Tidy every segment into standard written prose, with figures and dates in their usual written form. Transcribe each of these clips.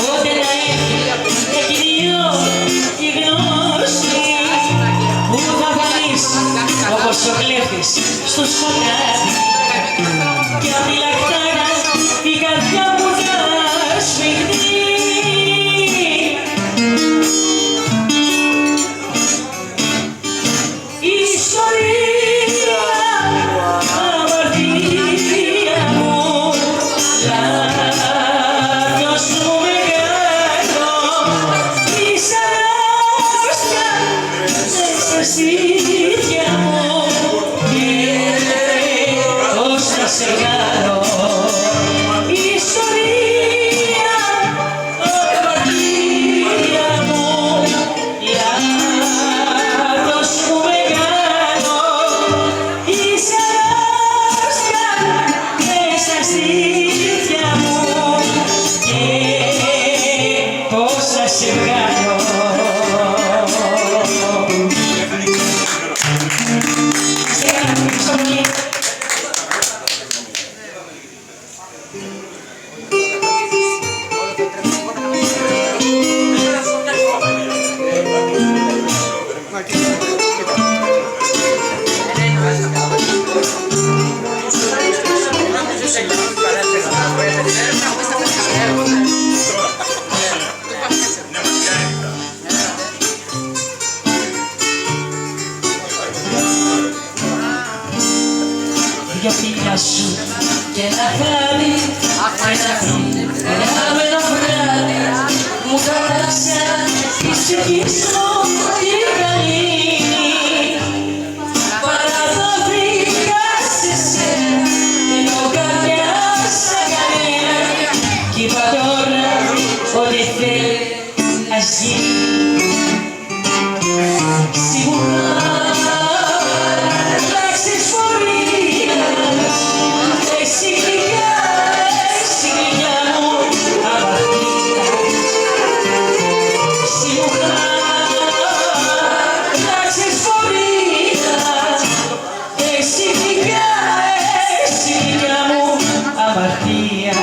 Τότε να έρθει εκείνο η γνώση που θα βάλεις όπως ο κλέφτης στο σκοτάδι και απ' τη λαχτάρα η καρδιά μου θα σφιχτεί. Η ιστορία αμαρτία μου λάθος μου μεγάλο της αρρώστια μέσα στη στήθια μου και πώς θα σε βγάλω. Η ιστορία αμαρτία μου λάθος μου μεγάλο της αρρώστια μέσα στη στήθια μου και πώς θα σε βγάλω. Δυο φιλιά σου και ένα χάδι, ένα βράδυ μου χαράξαν τη ψυχή σου τη καλή. Παραδόθηκα σε σένα ενώ καρδιά σαν κανένα κι είπα τώρα ό,τι θέλει ας γίνει. Σίγουρα αλλάξεις πορεία, εσύ γλυκιά μου αμαρτία. Σίγουρα αλλάξεις πορεία, εσύ γλυκιά μου αμαρτία.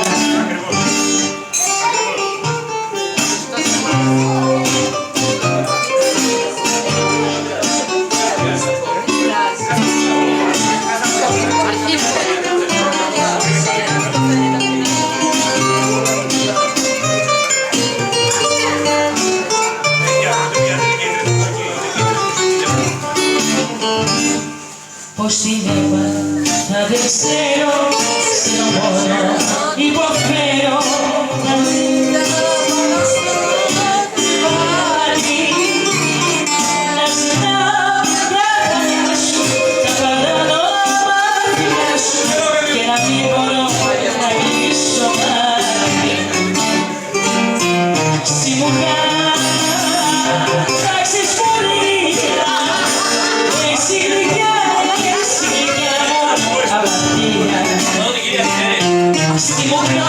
Πώς την έπαθα δεν ξέρω, ξέρω μόνο υποφέρω να μην τα πάλι να ζητάω τα χαλιά σου, τα παρανομάρια σου και να μην μπορώ να κλείσω μάτι. Σίγουρα αλλάξεις πορεία, εσύ γλυκιά αμαρτία. Στη μουχλά